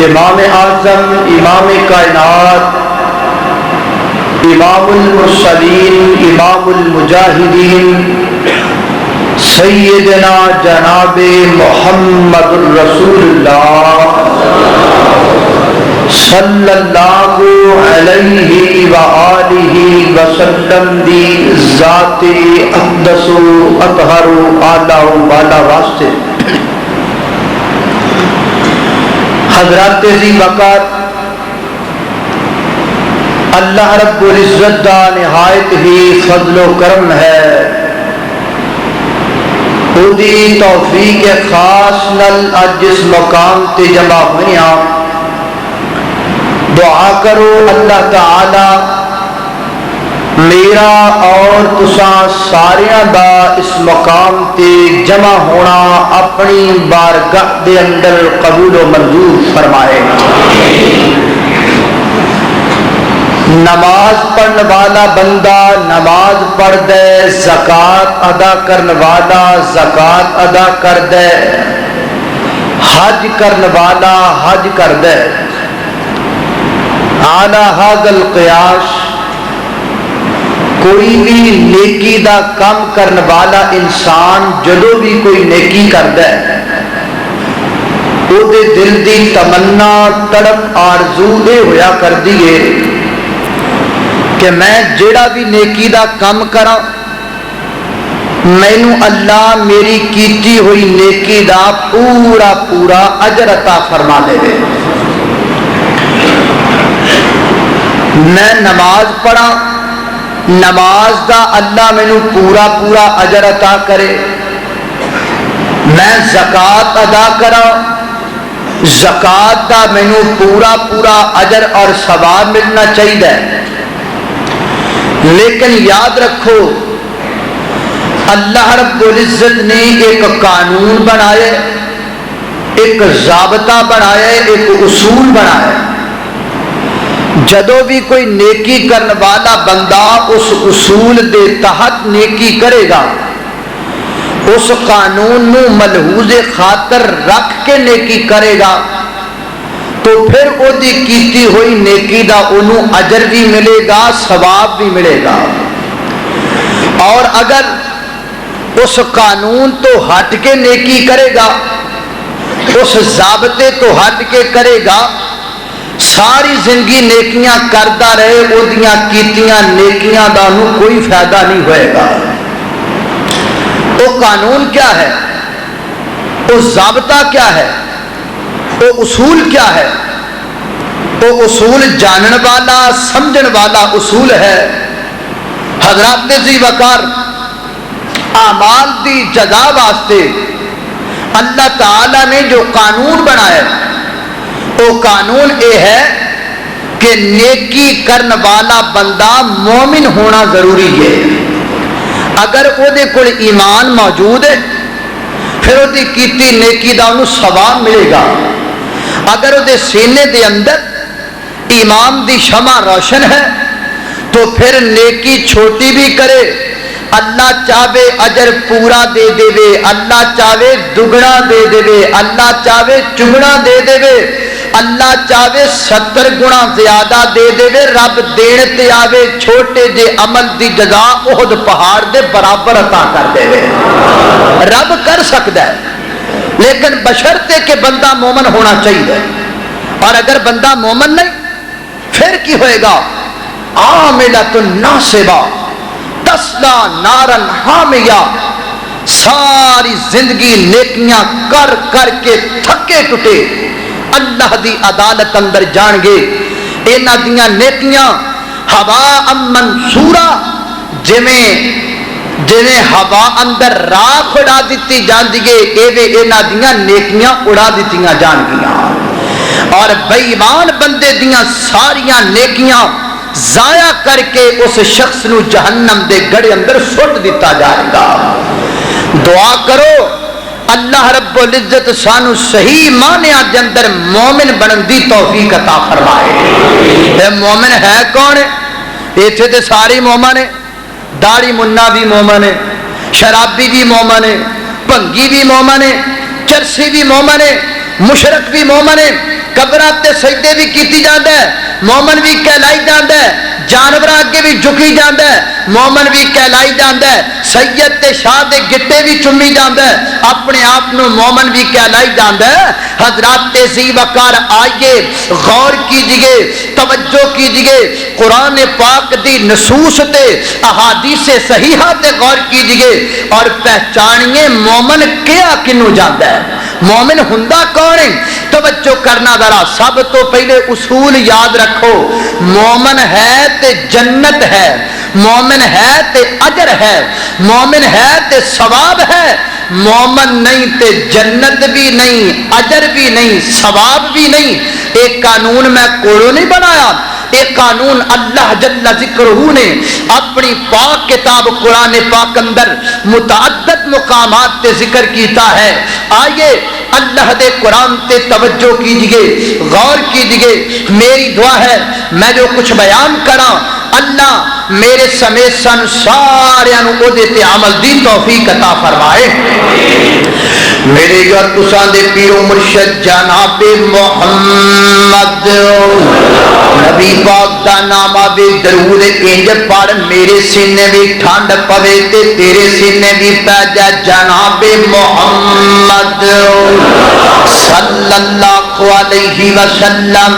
امام اعظم، امام کائنات، امام المرسلین، امام المجاہدین، سیدنا جناب محمد الرسول اللہ صلی اللہ علیہ وآلہ وسلم دی ذات اقدس و اطہر و اعلی و بالا واسطے حضرات ذی وقار اللہ رب العزت دا نہایت ہی فضل و کرم ہے، خودی توفیق خاص نل اج اس مقام تے جمع ہوئیاں۔ دعا کرو اللہ تعالی میرا اور تساں ساریاں دا اس مقام تے جمع ہونا اپنی بارگاہ دے اندر قبول و منظور فرمائے۔ نماز پڑھنے والا بندہ نماز پڑھ دے، زکوٰۃ ادا کرنے والا زکوٰۃ ادا کر دے، حج کرنے والا حج کر دے۔ اعلی ھذا القیاس کوئی بھی نیکی دا کام کرنے والا انسان جدو بھی کوئی نیکی کردا ہے او دے دل دی تمنا تڑپ آرزو یہ ہویا کر دیے کہ میں جیڑا بھی نیکی دا کام کراں مینوں اللہ میری کیتی ہوئی نیکی دا پورا پورا اجر عطا فرما دے۔ میں نماز پڑھا، نماز دا اللہ مینوں پورا پورا اجر عطا کرے۔ میں زکوٰۃ ادا کرا، زکوٰۃ دا مینوں پورا پورا اجر اور ثواب ملنا چاہیے۔ لیکن یاد رکھو اللہ رب العزت نے ایک قانون بنایا، ایک ضابطہ بنایا، ایک اصول بنایا۔ جدو بھی کوئی نیکی کرنے والا بندہ اس اصول دے تحت نیکی کرے گا، اس قانون نو ملحوظ خاطر رکھ کے نیکی کرے گا تو پھر او دی کیتی ہوئی نیکی دا انہوں اجر بھی ملے گا، ثواب بھی ملے گا۔ اور اگر اس قانون تو ہٹ کے نیکی کرے گا، اس ضابطے تو ہٹ کے کرے گا، ساری زندگی نیکیاں کرتا رہے، وہ دیاں کیتیاں نیکیاں دا انہوں کوئی فائدہ نہیں ہوئے گا۔ وہ قانون کیا ہے؟ وہ ضابطہ کیا ہے؟ وہ اصول کیا ہے؟ وہ اصول جانن والا سمجھن والا اصول ہے۔ حضرات ذی وقار اعمال دی جزا واسطے اللہ تعالی نے جو قانون بنایا وہ قانون یہ ہے کہ نیکی کرنے والا بندہ مومن ہونا ضروری ہے۔ اگر وہ دے کول ایمان موجود ہے پھر وہ دی کیتی نیکی دا انہوں ثواب ملے گا۔ اگر وہ دے سینے دے اندر ایمان دی شمع روشن ہے تو پھر نیکی چھوٹی بھی کرے، اللہ چاہے اجر پورا دے دے، اللہ چاہے دگنا دے دے، اللہ چاہے چگنا دے دے، اللہ چاہے 70 گنا زیادہ دے دے، رب دین تے آوے چھوٹے جے عمل دی جزا احد پہاڑ دے برابر عطا کر دے۔ رب کر سکتا ہے لیکن بشرطے کہ بندہ مومن ہونا چاہیے، اور اگر بندہ مومن نہیں پھر کی ہوئے گا؟ عاملۃ ناصبہ تسلا نارن حامیہ، ساری زندگی نیکیاں کر کر کے تھکے ٹوٹے اللہ دی عدالت اندر جان گے۔ اینا دیاں نیکیاں ہوا منصورہ جویں ہوا اندر راکھ اڑا دیتی جان دیئے، ایویں اینا دیاں نیکیاں اڑا دیتیاں جان گیاں، اور بے ایمان بندے دیاں ساریاں نیکیاں ضائع کر کے اس شخص نو جہنم دے گڑے اندر سٹ دیتا جائے گا۔ دعا کرو اللہ رب العزت سانو صحیح معنی دے اندر مومن بنن دی توفیق عطا فرمائے۔ اے مومن ہے کون ہے؟ ایتھے تے ساری مومن ہے، داڑھی منا بھی مومن ہے، شرابی بھی مومن ہے، بھنگی بھی مومن ہے، چرسی بھی مومن ہے، مشرک بھی مومن ہے، قبراں تے سجدے بھی کیتی جاندا ہے، مومن بھی کہلائی جاندا ہے، جانور اگے بھی جھکی جاندا ہے، مومن بھی کہلائی جاندا ہے، سید تے شاہ دے گٹے بھی چومی جاندا ہے، اپنے آپ نو مومن بھی کہلائی جاندا ہے۔ حضرات ذی وقار آئیے غور کیجئے، توجہ کیجئے، قرآن پاک دی نصوص تے احادیث صحیحہ تے غور کیجئے اور پہچانیے مومن کیا کنو جاندا ہے، مومن ہندا کون ہے؟ توجہ کرنا ذرا، سب تو پہلے اصول یاد رکھو، مومن ہے تے جنت ہے، مومن ہے تے اجر ہے، مومن ہے تے ثواب ہے، مومن نہیں تے جنت بھی نہیں، اجر بھی نہیں، ثواب بھی نہیں۔ ایک قانون میں کوڑوں نہیں بنایا، ایک قانون اللہ جل ذکرہ نے اپنی پاک کتاب قرآن پاک اندر متعدد مقامات تے ذکر کیتا ہے۔ آئیے اللہ دے قرآن تے توجہ کیجئے، غور کیجئے، میری دعا ہے میں جو کچھ بیان کراں اللہ میرے سمیت سن سارے او دے تے عمل دی توفیق عطا فرمائے۔ میرے یا تساں دے پیر و مرشد جناب محمد نبی پاک دا نام آوے درود انج پڑھ میرے سینے بھی ٹھنڈ پوے تے تیرے سینے بھی پہ جا جناب محمد صلی اللہ علیہ وسلم۔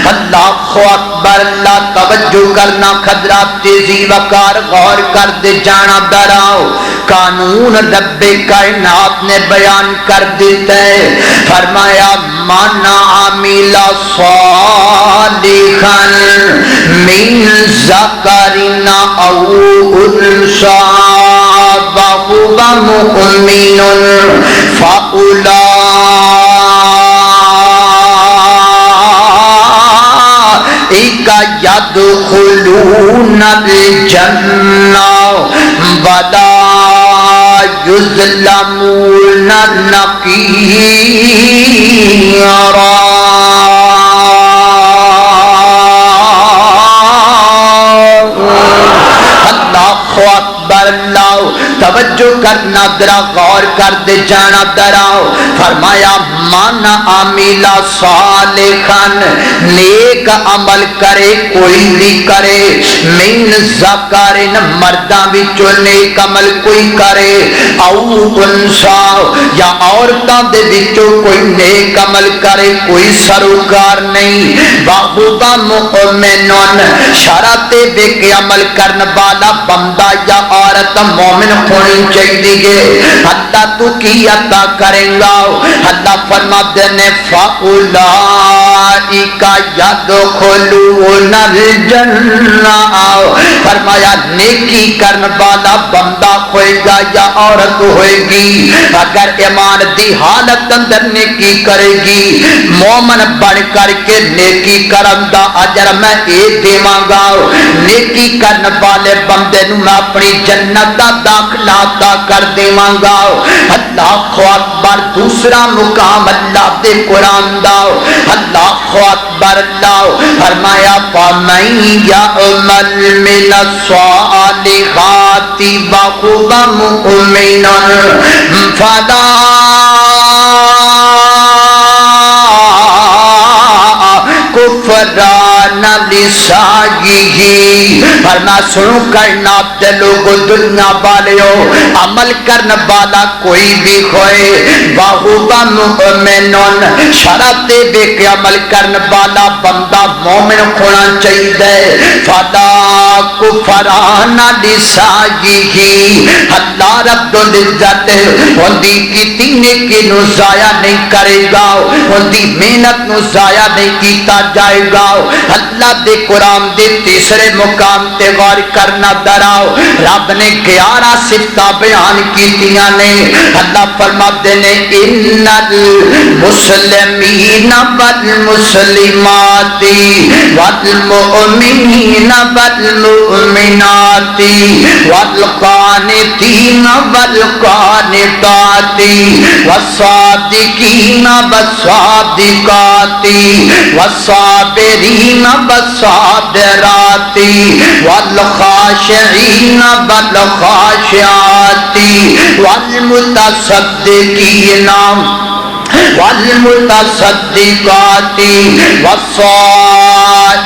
اللہ اکبر، اللہ توجہ کرنا، خضرات ذی وقار غور کر دے جانا دراؤ، قانون رب کائنات نے بیان کر دیتا ہے، فرمایا من عمل صالحا من ذکر او انثی وهو مؤمن فاولئک يدخلون الجنة ولا يظلمون نقيرا۔ اللہ اکبر، اللہ توجہ کرنا ذرا غور کر دے جانا دراؤ، فرمایا من عمل صالحا، نیک عمل کرے کوئی بھی کرے، من ذکر مرداں وچوں نیک عمل کوئی کرے، او انثی یا عورتاں دے وچوں کوئی نیک عمل کرے، کوئی سروکار نہیں، وہو مؤمن شرط دے کے عمل کرن والا بندہ یا عورت مومن ہونی چاہیے۔ اللہ تو کی عطا کریں گا؟ اللہ فرماتے ہیں فَأُولَئِكَ يَدْخُلُونَ الْجَنَّةَ، فرمایا نیکی کرن والا بندہ ہوئے گا یا عورت ہوئے گی، اگر ایمان دی حالت اندر نیکی کرے گی، مومن بن کر کے نیکی کرن دا اجر میں دیواں گا، نیکی کرن والے بندے نو میں اپنی جنت دا داخلہ عطا کر دیواں گا۔ اللہ اکبر، دوسرا مقام اللہ دے قرآن دا، اللہ اکبر، اللہ فرمایا فَمَن يَعْمَلْ مِنَ الصَّالِحَاتِ وَهُوَ مُؤْمِنٌ فَلَا کفران لسعیہ، فرما سنو کرنا تے لوگو دنیا والیو، عمل کرن والا کوئی بھی ہوئے، وَهُوَ مُؤْمِنٌ شرط دے کے عمل کرن والا بندہ مومن ہونا چاہیے، فَلَا کفران لسعیہ، اللہ رب العزت ہوندی کیتی نیکی نو ضائع نہیں کرے گا، ہوندی محنت نو ضائع نہیں کیتا جائے گا۔ اللہ دے قرآن دے تیسرے مقام تے غور کرنا دراؤ، رب نے 11 صفتاں بیان کیتیاں نے۔ اللہ فرماتے نے ان المسلمین والمسلمات والمؤمنین والمؤمنات والقانتین والقانتات والصادقین والصادقات والصابرین والصابرات والخاشعین والخاشعات والمتصدقین والمتصدقات والصائمين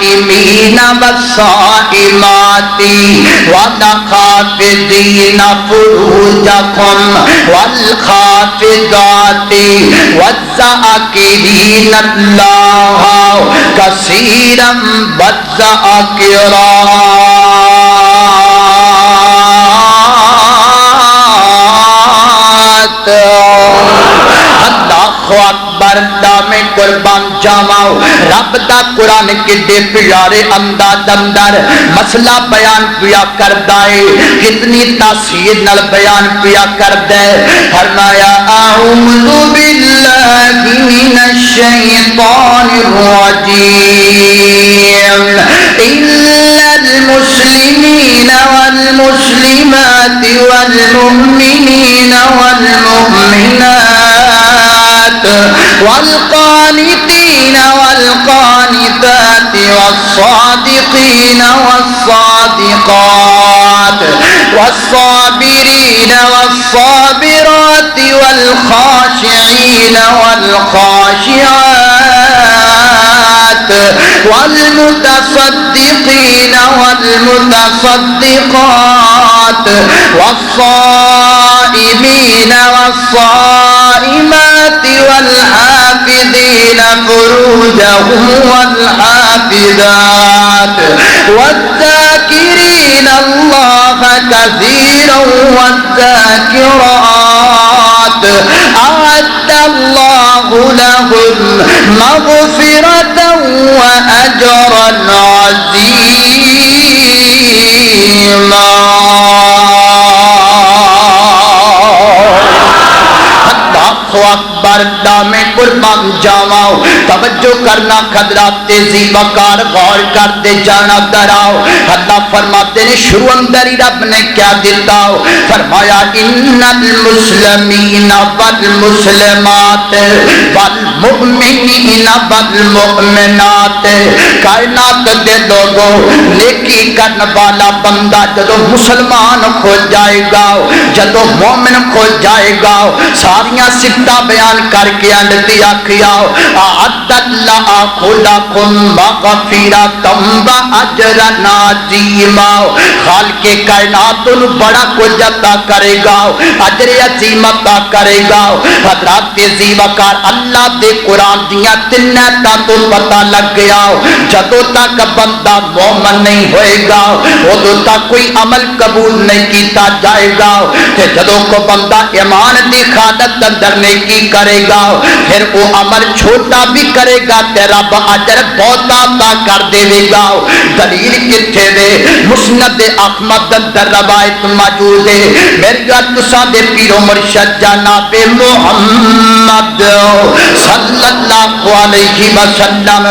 والصائمات والخافضين فروجهم والخافضات والذاكرين الله كثيرا والذاكرات. اللہ اکبر. دامے قربان جاواؤ رب دا قرآن کڈے پیارے انداز اندر مسئلہ بیان پیا کردا ہے, کتنی تاثیر نال بیان پیا کردا ہے. فرمایا اعوذ باللہ من الشیطان الرجیم الا المسلمین والمسلمات والمؤمنین والمؤمنات والقانتين والقانتات والصادقين والصادقات والصابرين والصابرات والخاشعين والخاشعات والمتصدقين والمتصدقات والصائمين والصائمات والحافظين فروجهم والحافظات والذاكرين الله كثيرا والذاكرات أعد الله لهم مغفرة وأجرا عظيما. اکبر. دامے قربان جاواؤ توجہ کرنا خضرات تیزی وقار غور کرتے جانا دراؤ. اللہ فرماتے ہیں شروع اندر ہی رب نے کیا دیتا ہو, فرمایا ان المسلمین والمسلمات والمؤمنین والمؤمنات. کائنات دے لوگوں نیکی کرنے والا بندہ جدو مسلمان کھو جائے گا, جدو مومن کھو جائے گا, ساریاں صفتاں بیان کر کے اندتی آکھیا اعد اللہ لکم مغفرۃ واجرا عظیما. خالق کائنات بڑا کچھ عطا کرے گا, اجر عظیم عطا کرے گا. حضرات عزیز وقار اللہ دے قرآن دیاں تین آیاتاں تو پتہ لگ گیا جدوں تک بندہ مومن نہیں ہوئے گا ادوں تک کوئی عمل قبول نہیں کیتا جائے گا. کہ جدوں کو بندہ ایمان دی خالت اندر نیکی کرے گا پھر وہ عمل چھوٹا بھی کرے گا تے رب اجر بہت عطا کر دے گا. دلیل کتھے وے؟ مسند احمد اندر روایت موجود ہے. میری تساں دے پیر و مرشد جناب محمد صلی اللہ علیہ وسلم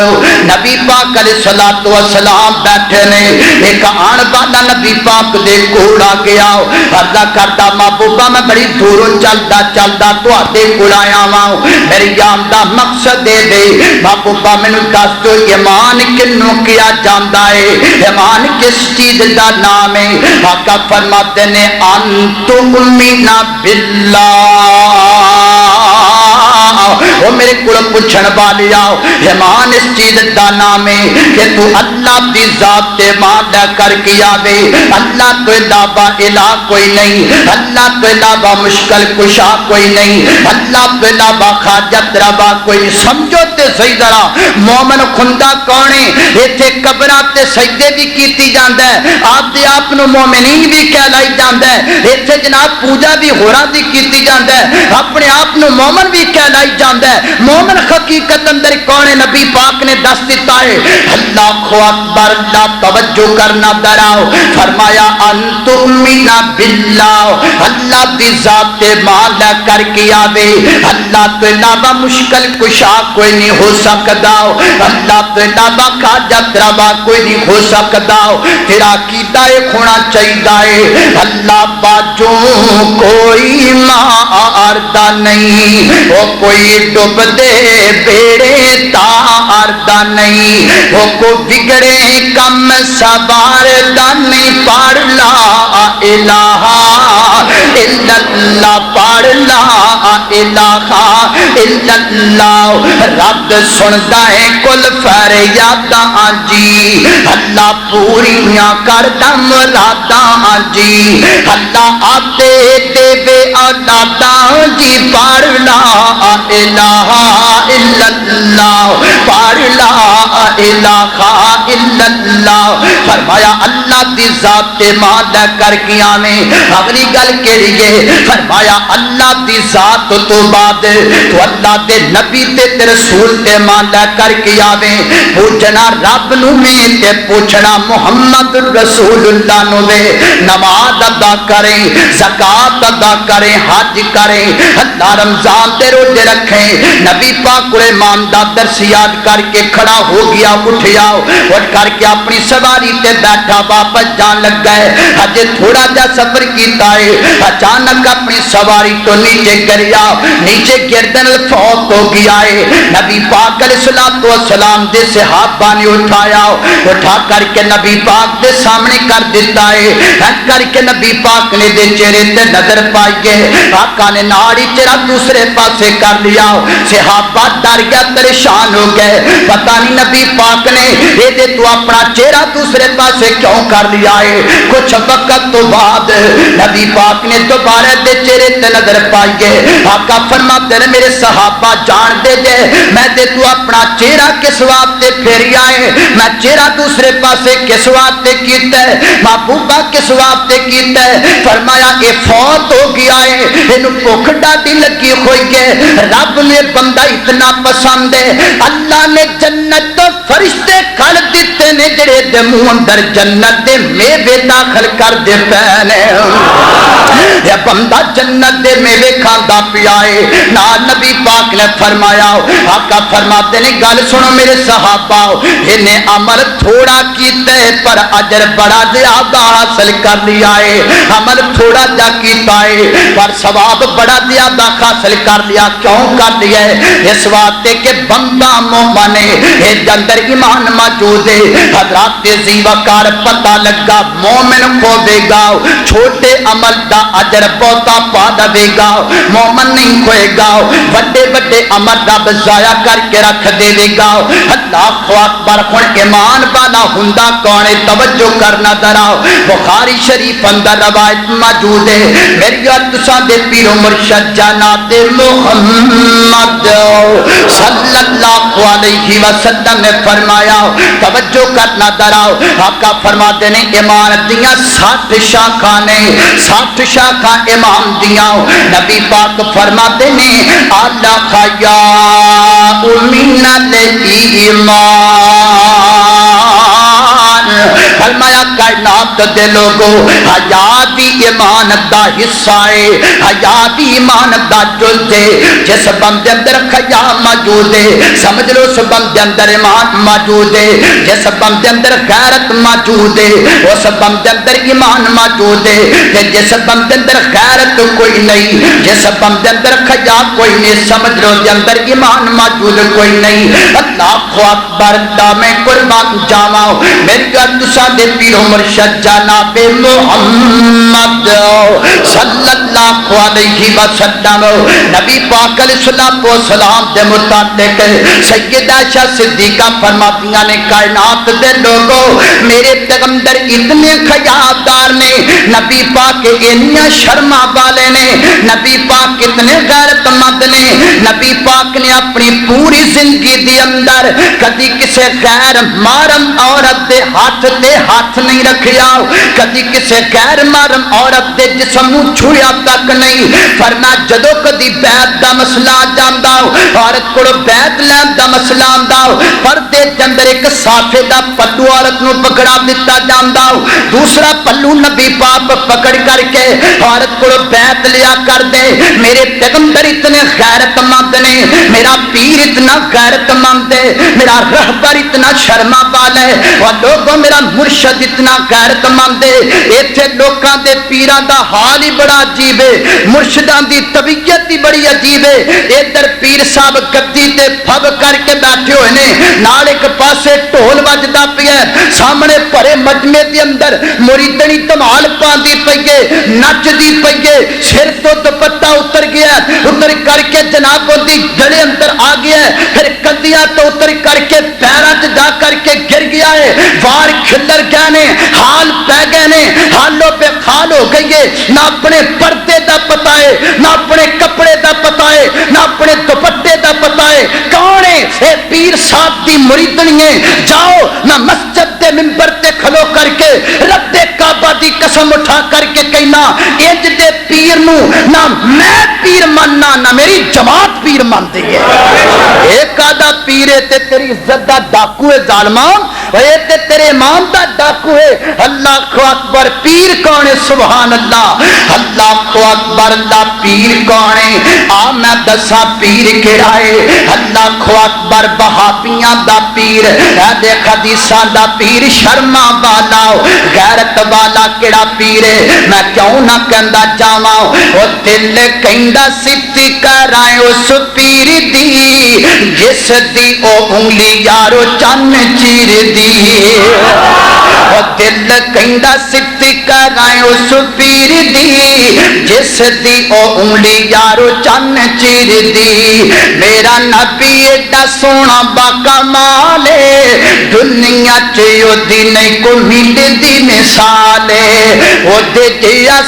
نبی پاک علیہ الصلوۃ والسلام بیٹھے نے. ایک آن والا نبی پاک دے کول آ گیا, عرض کردا محبوبہ میں بڑی دوروں چلدا چلدا تواڈے کول آیا وا, میری جان دا مقصد دے دے محبوبہ مینوں دس دو ایمان کنوں کیا جاندا ہے, ایمان کس چیز دا نام ہے؟ آقا فرماتے نے ان تؤمن باللہ. وہ میرے کو پوچھن والی آؤ ایمان اس چیز دا نام ہے کہ تو اللہ دی ذات تے مان لے کر کے آوے اللہ تو علاوہ الہ کوئی نہیں, اللہ تو علاوہ مشکل کشا کوئی نہیں, اللہ تو علاوہ حاجت روا کوئی نہیں. سمجھو تے صحیح ذرا مومن خندہ کون ہے؟ ایتھے قبراں تے سجدے بھی کیتی جاندا ہے, آپ دے آپ نو مومنین بھی کہلائی جاندا ہے, ایتھے جناب پوجا بھی ہوراں دی کیتی جاندا ہے, اپنے آپ نو مومن بھی کہلائی جاندا ہے. مومن حقیقت اندر کون ہے؟ نبی پاک نے دس دیتا ہے. اللہ اکبر. اللہ توجہ کرنا دراؤ فرمایا ان تؤمن باللہ, اللہ دی ذات تے مان لے کر کے آوے اللہ تو علاوہ مشکل کشا کوئی نہیں ہو سکتا, اللہ تو علاوہ حاجت روا کوئی نہیں ہو سکتا. تیرا عقیدہ ایک ہونا چاہیے اللہ باجوں کوئی ماردا نہیں, وہ کوئی ڈوب دے بیڑے تاردا نہیں, وہ کو بگڑے کم سواردا نہیں. پڑھ لا الہ الا اللہ, پڑھ لا الہ الا اللہ، رب سندا ہے کل فریاداں جی، اللہ پوریاں کردا مراداں جی، اللہ آتے دے اولاداں جی، پڑھ لا الہ الا اللہ، پڑھ لا الہ الا اللہ۔ فرمایا اللہ دی ذات ماد کر کے آویں، اگلی گل کیڑی ہے؟ فرمایا اللہ دی ذات تو بعد تو اللہ دے نبی تے رسول تے مان کر کے آویں، پوچھنا رب نو میں تے پوچھنا محمد رسول اللہ نو وے، نماز ادا کریں، زکات ادا کریں، حج کریں، اللہ رمضان دے روزے رکھیں۔ نبی پاک کو امام دا درس یاد کر کے کھڑا ہو گیا، اٹھیا، اٹھ کر کے اپنی سواری تے بیٹھا واپس جان لگ گئے۔ ہجے تھوڑا جا سفر کیتا ہے، اچانک اپنی سواری تو نیچے گریا، نیچے گردن فوت ہو گیا ہے۔ نبی پاک علیہ السلام دے صحابہ نے اٹھایا، اٹھا کر کے نبی پاک دے سامنے کر دیتا ہے، ہٹ کر کے نبی پاک نے دے چہرے تے نظر پائی گئے، آقا نے ناڑی چہرہ دوسرے پاسے کر لیا، صحابہ ڈر گیا، پریشان ہو گئے، پتہ نہیں نبی پاک نے یہ دے تو اپنا چہرہ دوسرے پاسے کیوں کر لیا ہے۔ کچھ وقت تو بعد نبی پاک نے دوبارہ دے چہرے تے نظر پائی گئے، آقا فرماتے ہیں میرے صحابہ جان دے دے میں دے تو اپنا چہرہ کس واسطے پھیری آئے، میں چہرہ دوسرے پاسے کس واسطے کیتا ہے، محبوبہ کس واسطے کیتا ہے؟ فرمایا اے فوت ہو گیا ہے، اینو بھوک ڈاڈی لگی ہوئی ہے، رب نے بندہ اتنا پسند ہے، اللہ نے جنت تو فرشتے کھڑ دیتے نے جڑے دے منہ اندر جنت دے میوے داخل کر دے پینے، یا بندہ جنت دے میوے کھاندا پیا ہے۔ نا نبی پاک نے فرمایا، آقا فرماتے نے گل سنو میرے صحابہ، انہیں عمل تھوڑا کیتا ہے پر اجر بڑا زیادہ حاصل کر لیا ہے، عمل تھوڑا جا کیتا ہے پر ثواب بڑا زیادہ حاصل کر لیا۔ کیوں کر لیا ہے؟ اس واسطے کہ بندہ مومن ہے، اس اندر ایمان موجود ہے۔ حضرات زیوکار پتہ لگا مومن کھوے گا چھوٹے عمل دا اجر بہتا پا دے گا، مومن نہیں کھوئے گا، بڑے بڑے عمل رب ضائع کر کے رکھ دے گا۔ اللہ اکبر۔ ہن ایمان والا ہندا کون ہے؟ توجہ کرنا ذرا، بخاری شریف اندر روایت موجود ہے، میری اور تساں دے پیر و مرشد جناب محمد صلی اللہ علیہ وسلم نے فرمایا، توجہ کرنا ذرا، آقا فرماتے ہیں ایمان دیاں 60 شاخاں نے، 60 شاخاں ایمان دیاں۔ نبی پاک فرماتے ہیں اعلی حیا من الایمان، فرمایا کائنات دے لوگو حیا بھی ایمان دا حصہ ہے، حیا بھی ایمان دا جز ہے۔ جس بندے اندر حیا موجود ہے سمجھ لو اس بندے اندر ایمان موجود ہے، جس بندے اندر غیرت موجود ہے اس بندے اندر ایمان موجود ہے، جس بندے اندر غیرت کوئی نہیں، جس بندے اندر حیا کوئی نہیں، سمجھ لو دے اندر ایمان موجود کوئی نہیں۔ اللہ اکبر۔ میں قربان جاواں میری تساں دے پیر و مرشد جناب محمد صلی اللہ علیہ وسلم، نبی پاک علیہ السلام دے متعلق سیدہ عائشہ صدیقہ فرماتیاں نے کائنات دے لوگوں میرے پیغمبر اتنے خیالدار نے، نبی پاک اتنے شرما والے نے، نبی پاک اتنے غیرت مند نے، نبی پاک نے اپنی پوری زندگی دے اندر کدی کسے غیر محرم عورت دے ہاتھ تے ہاتھ نہیں رکھیا، کدی کسے غیر محرم عورت دے جسم نو چھویا تک نہیں۔ فرمایا جدو کدی بیعت دا مسئلہ آ جاندا عورت کو بیعت لین دا مسئلہ آندا پردے دے اندر ایک صافے دا پلو عورت نو پکڑا دتا جاندا، دوسرا پلو نبی پاک پکڑ کر کے عورت کو بیعت لیا کر دے۔ میرے پیغمبر اتنے غیرت مند نے، میرا پیر اتنا غیرت مند ہے، میرا رہبر اتنا شرما والا ہے، اور لوگوں میرا مرشد اتنا غیرت مند ہے۔ ایتھے لوکاں دے پیراں دا حال ہی بڑا عجیب ہے، مرشداں دی طبیعت ہی بڑی عجیب ہے۔ ادھر پیر صاحب پٹی تے پھب کر کے بیٹھے ہوئے نے نال ایک پاسے ڈھول وجدا پیا سامنے بھرے مجمے دے اندر مریدنی دھمال پاندی پئی ہے نچدی پئی ہے سر تو دوپٹہ اتر گیا اتر کر کے جناب دی گلے اندر آ گیا پھر کندیاں تو اتر کر کے پیراں تے جا کر کے گر گیا ہے وار کھلر گئے نے حال پہ گئے نے حالوں پہ خال ہو گئی ہے نہ اپنے پردے دا پتہ ہے نہ اپنے کپڑے دا پتہ ہے نہ اپنے دوپٹے دا پتہ ہے کون ہے اے پیر صاحب دی مریدنی ہے جاؤ نہ مسجد دے منبر تے کھلو کر کے رب کعبہ دی قسم اٹھا کر کے کہنا انج دے پیر نو نہ میں پیر ماننا نہ میری جماعت پیر مانتی ہے ایک آدھا پیر ہے تے تیری عزت دا ڈاکو ہے ظالمان اے تے تیرے امام دا ڈاکو ہے اللہ اکبر پیر کون ہے سبحان اللہ اللہ اکبر اللہ پیر کون ہے آ میں دسا پیر کیڑا ہے اللہ اکبر بہابیاں دا پیر اے دیکھ حدیثاں دا پیر شرما والا غیرت والا کیڑا پیر ہے میں کیوں نہ کہندا جاواں او دل کہندا ستی کرائیں اس پیر دی جس دی او انگلی یارو چن چیر دی او دل کہندا ستی کرائیں اس پیر دی جس دی او انگلی یارو چن چیر دی میرا نبی ایڈا سونا با کمال دنیا چیو دی نہیں کو مل دی مثال او دے دیا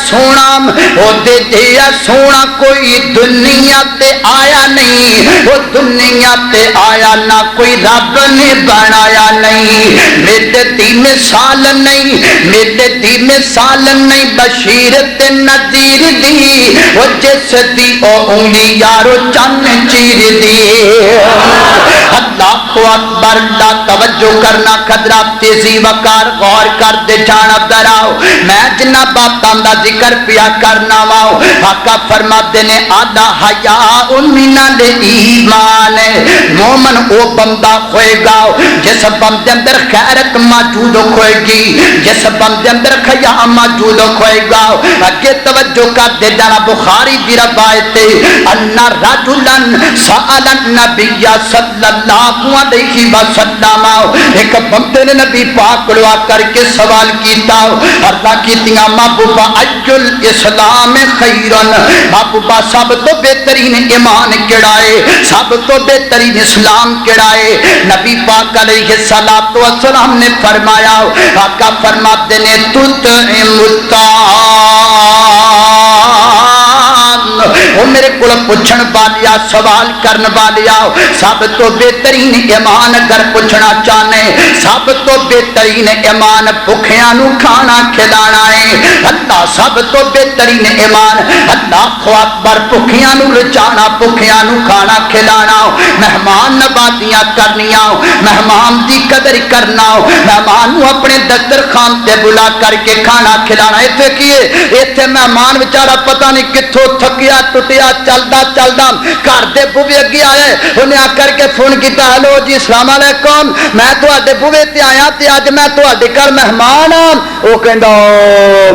سونا کوئی دنیا تے آیا نہیں وہ دنیا تے آیا نہ کوئی رب نے بنایا نہیں میرے دی مثال نہیں بشیر تے نذیر دی وہ جس دی او انگلی یارو چن چیر دی اللہ اکبر اللہ توجہ کرنا قدرہ تیزی وقار غور کر دے جانا دراؤ میں جنہ باتاں دا ذکر پیا کرنا واؤ آقا فرما دینے آدھا حیاء من الایمان مومن او بندہ کھوئے گا جس بندے اندر خیرت موجود کھوئے گی جس بندے اندر حیا موجود کھوئے گا اگے توجہ کر دے جانا بخاری دی روایت ان رجلا سأل النبی صلی اللہ علیہ وسلم ایک بندے نے نبی پاک کو آ کر کے سوال کیتا اللہ کیتیاں محبوبہ اجل اسلام خیرن محبوبہ سب تو بہترین ایمان کیڑا ہے سب تو بہترین اسلام کیڑا ہے نبی پاک علیہ السلام نے فرمایا آقا فرماتے نے تطعم الطعام وہ میرے کو پوچھن والیا سوال کرن والیا سب تو بہترین ایمان اگر پوچھنا چاہنے سب تو بہترین ایمان بھکھیاں نو کھانا کھلانا ہے اللہ سب تو بہترین ایمان اللہ اکبر بھکھیاں نو رچانا بھکھیاں نو کھانا کھلانا مہمان نوازیاں کرنیاں مہمان دی قدر کرنا مہمان نو اپنے دسترخوان تے بلا کر کے کھانا کھلانا ایتھے کیے ایتھے مہمان بیچارہ پتہ نہیں کتھوں تھکیا ٹٹیا چلدا گھر دے بوے اگے آئے انہیں آ کر کے فون کیتا ہلو جی السلام علیکم میں تواڈے بوے تے آیا تے اج میں تواڈے گھر مہمان ہاں او کہندا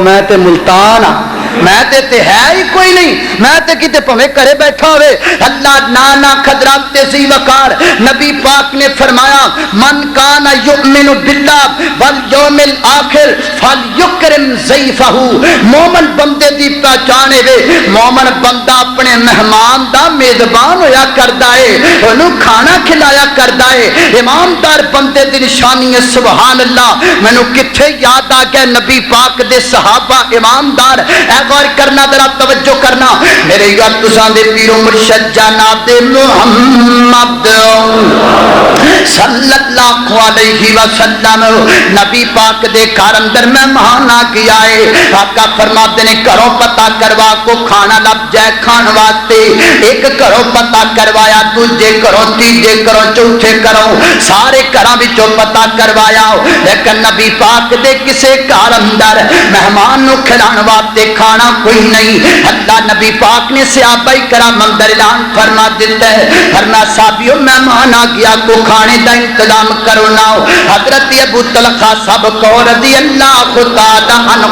میں تے ملتان ہاں میں تے ہے ہی کوئی نہیں میں تے کتے پویں گھرے بیٹھا ہوئے اللہ نانا خدرات تیزی وقار نبی پاک نے فرمایا من کان یؤمن باللہ والیوم الآخر فلیکرم ضیفہ مومن بندے دی پہچان ہے مومن بندہ اپنے مہمان دا میزبان ہویا کردا ہے انہوں کھانا کھلایا کردا ہے ایماندار بندے دی نشانی ہے سبحان اللہ مینوں کتھے یاد آ گیا نبی پاک دے صحابہ ایماندار اے غور کرنا ذرا توجہ کرنا میرے یاد تساں دے پیر و مرشد جناب محمد صلی اللہ علیہ وسلم نبی پاک دے گھر اندر مہمان آ کے آئے آقا فرماتے نے گھروں پتہ کروا کو کھانا لب جائے کھان واسطے ایک گھروں پتہ کروایا دوجے گھروں تیجے گھروں چوتھے گھروں سارے گھراں وچوں پتہ کروایا لیکن نبی پاک دے کسے گھر اندر مہمان نو کھلان واسطے کھانا کوئی نہیں اللہ نبی پاک نے صحابہ کرام اندر اعلان فرما دیتا ہے فرما صحابیوں مہمان آ گیا کو کھانے کھانے دا انتظام کرو نہ حضرت ابو طلحہ سب کو رضی اللہ تعالی عنہ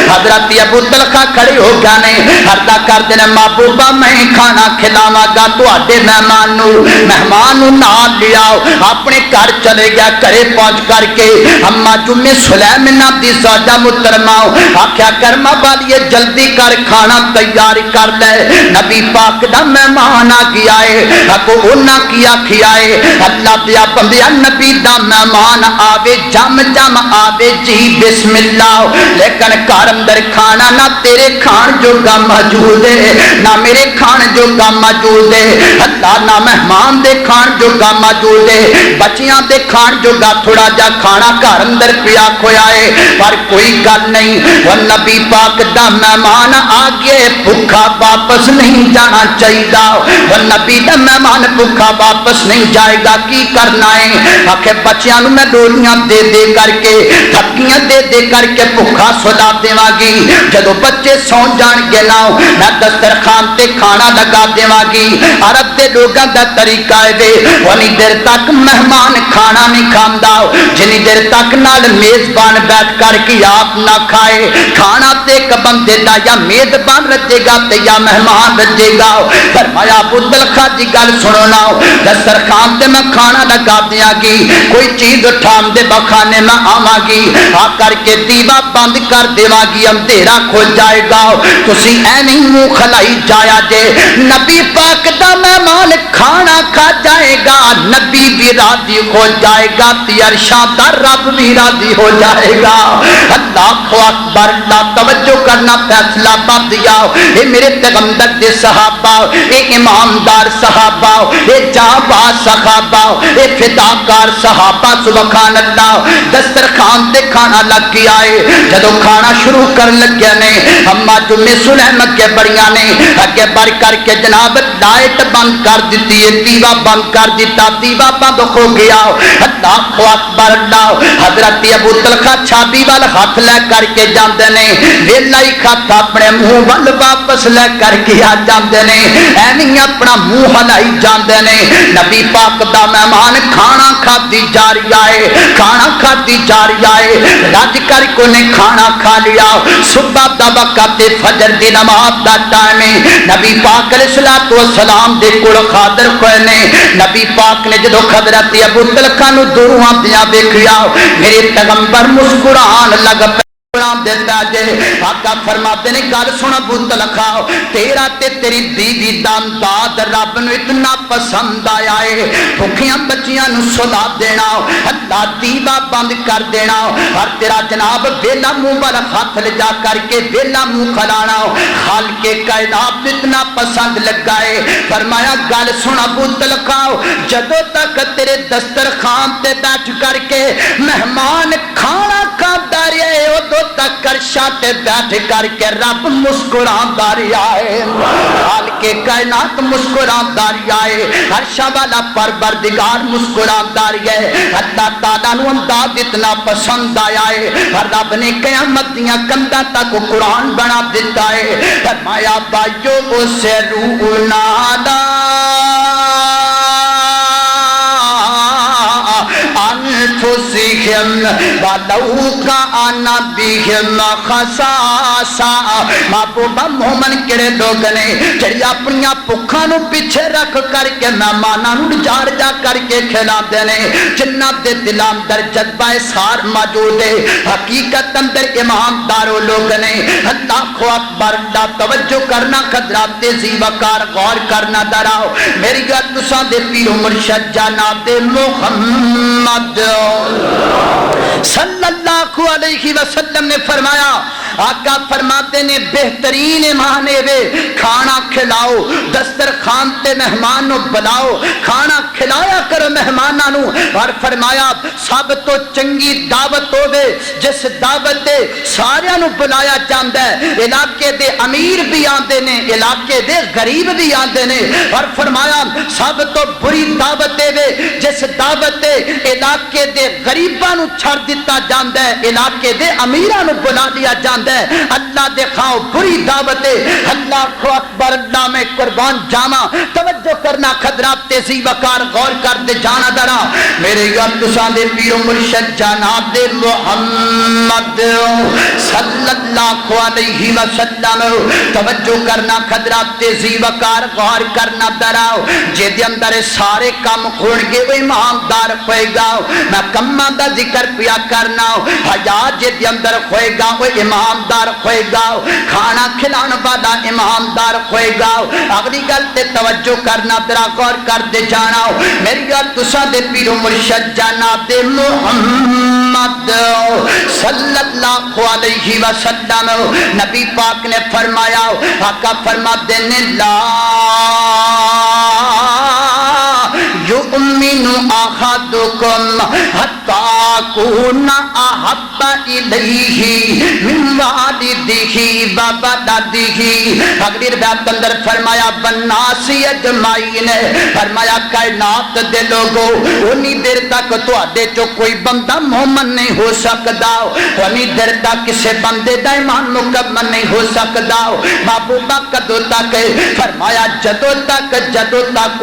حضرت ابو طلحہ کھڑے ہو گیا نے عرض کر دینا محبوبہ میں کھانا کھلاواں گا تواڈے مہمان نو نال لیاؤ اپنے گھر چلے گیا گھرے پہنچ کر کے اما جمعہ سلیمہ دی زوجہ محترمہ آکھیا کرما والیے جلدی کر کھانا تیار کر لے نبی پاک دا مہمان آ گیا ہے اکو انہاں کیا کھیائے اللہ دیا بندیا نبی دا مہمان آوے جم جم آوے جی بسم اللہ لیکن گھر اندر کھانا نہ تیرے کھان جو گا موجود ہے نہ میرے کھان جو گا موجود ہے اللہ نہ مہمان دے کھان جو گا موجود ہے بچیاں دے کھان جو گا تھوڑا جا کھانا گھر اندر پیا کھویا ہے پر کوئی گل نہیں وہ نبی پاک دا مہمان آگے بھوکا واپس نہیں جانا چاہیے وہ نبی دا مہمان بھوکا واپس نہیں جائے گا کی کرنا ہے آکھے بچیاں نو میں ڈولیاں دے دے کر کے تھکیاں دے دے کر کے بھوکا سلا دیواں گی جدو بچے سو جان گے نا میں دسترخوان تے کھانا لگا دیواں گی عرب دے لوگاں دا طریقہ ہے وے اونی دیر تک مہمان کھانا نہیں کھاندا جنی دیر تک نال میزبان بیٹھ کر کے آپ نہ کھائے کھانا تے ایک بندے دا یا میزبان رجے گا تے یا مہمان رجے گا فرمایا ابو طلحہ دی گل سنو نا دسترخوان تے میں کھانا لگا دیاں گی کوئی چیز اٹھام دے بخانے میں آواں گی آ کر کے دیوا بند کر دیواں گی اندھیرا کھو جائے گا تسی اینی منہ کھلائی جایا جے نبی پاک دا مہمان کھانا کھا جائے گا نبی بھی راضی ہو جائے گا تے ارشاد دا رب بھی راضی ہو جائے گا اللہ اکبر اللہ توجہ کرنا فیصلہ بند دیا اے میرے پیغمبر دے صحابہ اے امامدار صحابہ اے جانباز صحابہ اے فداکار صحابہ سبحان اللہ دسترخوان تے کھانا لگ گیا ہے جدو کھانا شروع کر لگیا نے اما جمعہ سلیم اگے بڑیاں نے اگے بڑھ کر کے جناب لائٹ بند کر دیتی ہے دیوا بند کر دیتا دیوا بند ہو گیا اللہ اکبر اللہ حضرت ابو طلحہ چھابی وال ہاتھ لے کر کے جاندے نے ویلا ہی کھات اپنے منہ وال واپس لے کر کے آ جاندے نے ایویں اپنا منہ ہلائی جاندے نے نبی پاک دا مہمان کھانا کھادی جا رہا ہے کھانا کھادی جا رہا ہے رج کر کو نے کھانا کھا لیا صبح دا وقت فجر دی نماز دا ٹائم ہے نبی پاک علیہ الصلوۃ والسلام دے کول حاضر ہوئے نے نبی پاک نے جدو حضرت ابو طلحہ نو دوروں آندیاں ویکھیا میرے پیغمبر مسکران لگ پے دیتا جے آقا فرماتے نے گل سن ابو طلحہ تیرا تے تیری بیوی دا انداز رب نو اتنا پسند آیا ہے بھوکیاں بچیاں نو سلا دینا اللہ دیوا بند کر دینا اور تیرا جناب ویلا منہ والا ہاتھ لے جا کر کے ویلا منہ کھلانا خالق کائنات اتنا پسند لگا ہے فرمایا گل سن ابو طلحہ جدوں تک تیرے دسترخوان تے بیٹھ کر کے مہمان کھانا کھاتا رہے ادو تک عرشاں تے بیٹھ کر کے رب مسکراندا رہیا ہے خالق کائنات مسکراندا رہیا ہے عرشاں والا پروردگار مسکراندا رہیا ہے اللہ تعالیٰ نو انداز اتنا پسند آیا ہے اور رب نے قیامت دیاں کندھاں تک قرآن بنا دیتا ہے فرمایا بھائیو اسے روح نادا انفسہم ولو کان بہم خصاصہ محبوبہ مومن کڑے لوگ نے جڑی اپنی بھکھاں نو پیچھے رکھ کر کے مہماناں نو جاڑ جا کر کے کھلاندے نے جنہاں دے دلاں اندر جذبہ اظہار موجود ہے حقیقت اندر ایماندارو لوگ نے اللہ اکبر اللہ توجہ کرنا حضرات تیزی وقار غور کرنا دراؤ میری گل تساں دے پیر مرشد جناب محمد صلی اللہ علیہ وسلم نے فرمایا آقا فرماتے نے بہترین ایمان وے کھانا کھلاؤ دسترخوان تے مہمان نو بلاؤ کھانا کھلایا کرو مہماناں نو اور فرمایا سب تو چنگی دعوت ہوے جس دعوت تے سارے نو بلایا جاندا ہے علاقے دے امیر بھی آندے نے علاقے دے غریب بھی آندے نے اور فرمایا سب تو بری دعوت وے جس دعوت تے علاقے دے غریباں نو چھڑ دیتا جاندا ہے، علاقے دے امیراں نو بلا لیا جاندا ہے، اللہ دے کھاؤ بری دعوت ہے، اللہ اکبر، اللہ میں قربان جاواں، توجہ کرنا حضرات تیزی وقار غور کر دے جانا درا میرے یار تساں دے پیر و مرشد جناب دے محمد صلی اللہ علیہ وسلم، توجہ کرنا حضرات تیزی وقار غور کرنا درا جے دے اندر سارے کام کھول کے وہ ایماندار ہوئے گا، میں کماں دا ذکر پیا کرنا، حیا جے دے اندر ہوئے گا وہ ایماندار ہوئے گا، کھانا کھلانا والا ایماندار ہوئے گا، اگلی گل تے توجہ کرنا تیرا غور کر دے جانا میری گل تساں دے پیر و مرشد جناب دے محمد صلی اللہ علیہ وسلم، نبی پاک نے فرمایا، آقا فرماتے ہیں لا یؤمن احدکم حتی اکون احب الیہ من والدہ وولدہ، اگلی روایت اندر فرمایا والناس اجمعین، فرمایا کائنات دے لوگو انہی دیر تک تواڈے چوں کوئی بندہ مومن نہیں ہو سکدا، انہی دیر تک کسے بندے دا ایمان مکمل نہیں ہو سکدا، محبوبہ کدو تک، فرمایا جدو تک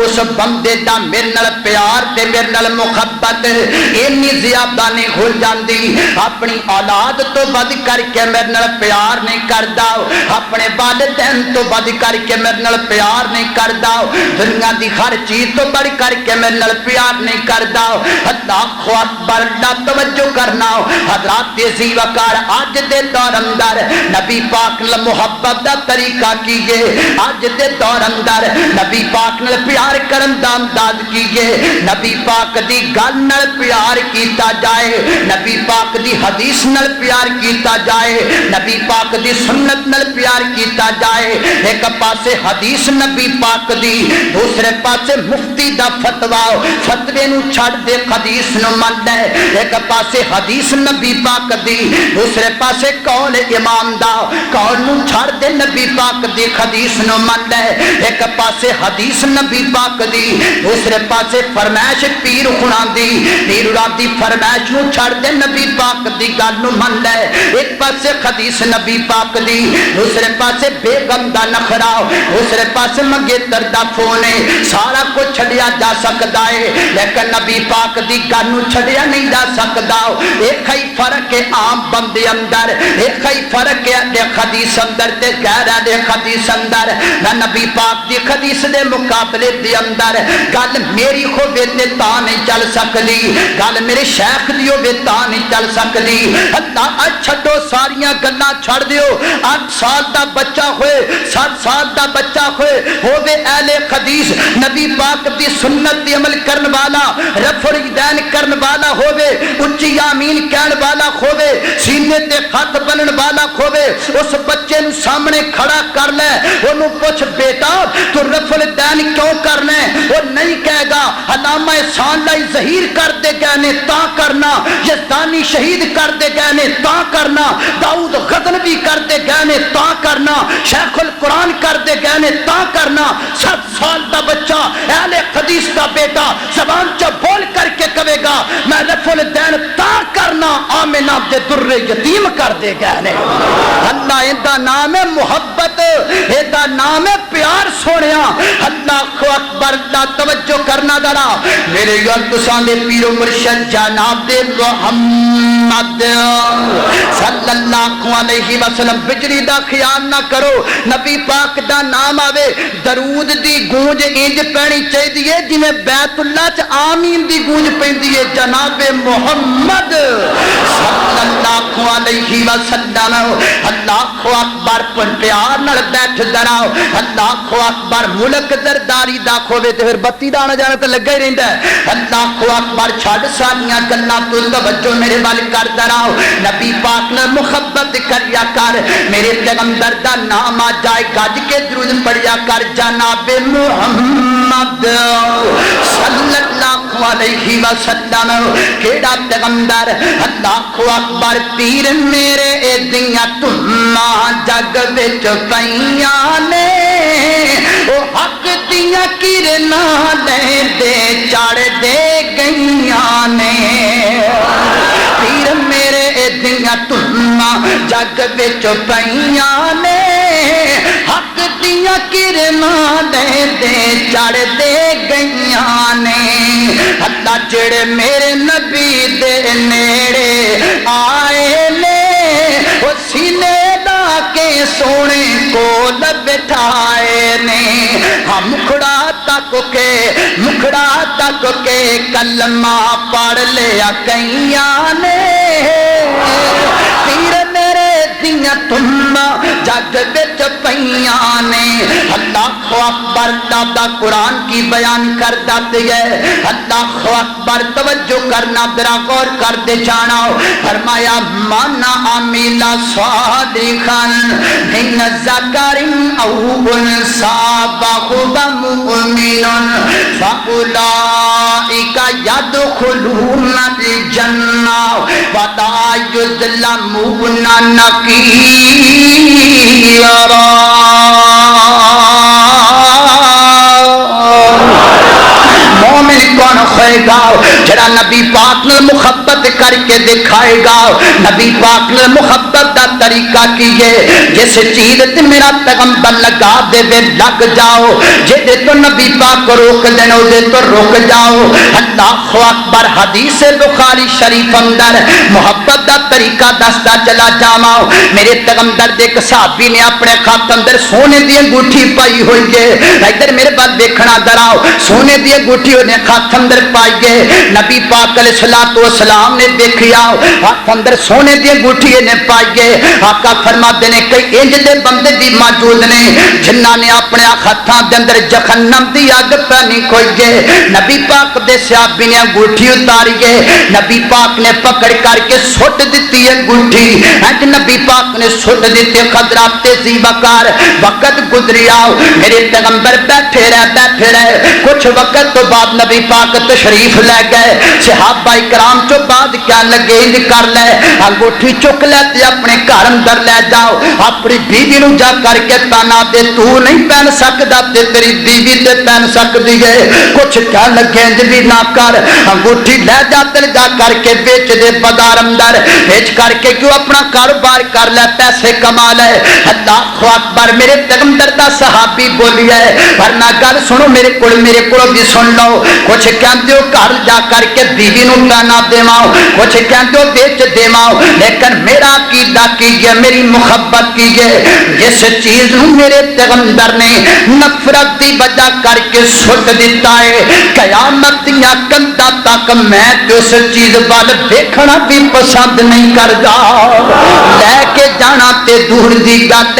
اس بندے دا میرے نال پیار تے میرے نال محبت اینی زیادہ نہیں ہو جاندی، اپنی اولاد تو بد کر کے میرے نال پیار نہیں کردا، اپنے والدین تو بد کر کے میرے نال پیار نہیں کردا، دنیا دی ہر چیز تو بڑھ کر کے میرے نال پیار نہیں کردا، اللہ اکبر، اللہ توجہ کرنا حضرات تیزی وقار آج دے دور اندر نبی پاک نال محبت دا طریقہ کیے، آج دے دور اندر نبی پاک نال پیار کرن دا انداز کیے، نبی پاک دی گل نال پیار کیتا جائے، نبی پاک دی حدیث نال پیار کیتا جائے، نبی پاک دی سنت نال پیار کیتا جائے، ایک پاسے حدیث نبی پاک دی، دوسرے پاسے مفتی دا فتویٰ، فتوے نو چھڑ دے حدیث نو من لے، ایک پاسے حدیث نبی پاک دی، دوسرے پاسے قول امام دا، قول نو چھڑ دے نبی پاک دی حدیث نو من لے، ایک پاسے حدیث نبی پاک دی، دوسرے پاسے فرمائش پیر خونان دی، پیر رات دی فرمائش نو چھڑ دے نبی پاک دی گل نو من لے، ایک پاسے حدیث نبی پاک دی، دوسرے پاسے بیگم دا نخرا، دوسرے پاسے منگیتر دا فونے، سارا کو چھڑیا جا سکتا ہے لیکن نبی پاک دی گل نو چھڑیا نہیں جا سکتا، ایک ہی فرق ہے عام بندے اندر، ایک ہی فرق ہے دے حدیث اندر تے غیر دے حدیث اندر، نہ نبی پاک دی حدیث دے مقابلے دے اندر گل میری ہوے تے تا نہیں چل سکتی، گل میرے شیخ دی ہوے تا نہیں چل سکتی، اللہ چھڈو ساریاں گلاں چھڑ دیو، 8 سال دا بچہ ہوئے 7 سال دا بچہ ہوئے اہل حدیث نبی پاک دی سنت دی عمل کرن والا، رفع الیدین کرن والا ہوئے، اچھی آمین کہن والا ہوئے، سینے تے خط بنن والا ہوئے، اس بچے نو سامنے کھڑا کر لے، انہوں پوچھ بیٹا تو رفع الیدین کیوں کرنا ہے، وہ نہیں کہے گا علامہ احسان لائی ظہیر کر دے گئے نے تا کرنا، یزدانی شہید کر دے گئے نے تا کرنا، داؤد غزنوی کر دے گئے نے تا کرنا، شیخ القرآن کر دے گئے نے تا کرنا، 7 سال دا بچہ اہل حدیث دا بیٹا زبان چا بول کر کے کہے گا میں رفع الیدین تا کرنا، آمنہ دے در یتیم کر دے گئے نے، اللہ اندہ نام ہے محبت، اندہ نام ہے پیار سونیا، اللہ اکبر، اللہ توجہ کرنا درا میرے گلتسان دے پیر و مرشد جناب دے محمد صلی اللہ علیہ وسلم، بجری دا خیال نہ کرو، نبی پاک دا نام آوے درود دی گونج انج پینی چاہی دیئے جنہیں بیت اللہ چا آمین دی گونج پین دیئے جناب محمد صلی اللہ علیہ وسلم، اللہ اکبر، پن پیار نال بیٹھ دراؤ، اللہ اکبر، ملک درداری دا کھوے تے پھر بتی دانا جانا تے لگا ہی رہندا ہے، اللہ اکبر، چھڑ سانیاں گلاں تو توجہ میرے وال کر دراؤ، نبی پاک نے محبت کریا کر، میرے پیغمبر دا نام آ جائے گاج کے درود پڑھیا کر جناب محمد صلی اللہ علیہ وسلم، کیڑا پیغمبر، اللہ اکبر، پیر میرے اے دیاں تماں جگ وچ پئیاں نے، او حق دیاں کرناں لے دے چڑھ دے گئیاں نے، پیر تما جگ وچ پئیاں نے حق دیاں کرناں دے دے چڑھ دے گئیاں نے اللہ جڑے میرے نبی دے نیڑے آئے نے وہ سینے لا کے سونے کول بٹھائے نے ہم مکھڑا تک کے کلمہ پڑھ لیا کئیاں نے تیر میرے دیاں تم جگ وچ پئیاں نے اللہ اکبر دادا قرآن کی بیان کر دیتی ہے اللہ اکبر توجہ کرنا ذرا غور کر دے جانا فرمایا من عمل صالحا من ذکر او انثى وهو مؤمن فاولئک يدخلون الجنة ولا يظلمون نقیرا مومن کون ہوئے گا جڑا نبی پاک نے محبت کر کے دکھائے گا نبی پاک نے محبت دا طریقہ کیے جس چیز تے میرا پیغمبر لگا دے وے لگ جاؤ جے تو نبی پاک روک دینا دے تو رک جاؤ اللہ اکبر حدیث بخاری شریف اندر محبت دا طریقہ دستا چلا جاواں میرے پیغمبر دے ایک صحابی نے اپنے خط اندر سونے دی انگوٹھی پائی ہوئی ہے ادھر میرے بات دیکھنا دراؤ سونے دی انگوٹھی نے خط اندر پائیے نبی پاک علیہ الصلوۃ والسلام نے دیکھیا خط اندر سونے دی انگوٹھی نے پائیے آقا فرماتے نے کئی انج دے بندے بھی موجود نے جنہاں نے اپنے خطاں دے اندر جہنم دی اگ پانی کھوئیے نبی پاک دے صحابی نے انگوٹھی اتاریے نبی پاک نے پکڑ کر کے سٹ دیتی انگوٹھی انج نبی پاک نے سٹ دیتے خضرات تیزی وقار وقت گزریا میرے پیغمبر بیٹھے رہے کچھ وقت تو بعد نبی پاک تشریف لے گئے صحابہ کرام چو بعد کیا لگے انج کر لے انگوٹھی چک لے تے اپنے گھر اندر لے جاؤ اپنی بیوی نو جا کر کے تانا دے تو نہیں پہن سکدا تے تیری بیوی تے پہن سکدی ہے کچھ کیا لگے انج بھی نہ کر انگوٹھی لے جا تے جا کر کے بیچ دے بازار اندر بیچ کر کے کیوں اپنا کاروبار کر لے پیسے کما لے اللہ اکبر میرے پیغمبر دا صحابی بولیا ہے ورنہ گل سنو میرے کو بھی سن لو کچھ کہتے ہو گھر جا کر کے بیوی نو تانا دیواؤ کچھ کہتے ہو بیچ دیواؤ لیکن میرا عقیدہ کیجئے میری محبت کیجئے جس چیز نو میرے پیغمبر نے نفرت دی وجہ کر کے سٹ دیتا ہے قیامت دیا کندا تک میں اس چیز وال دیکھنا بھی پسند نہیں کردا لے کے جانا تے دور دی گل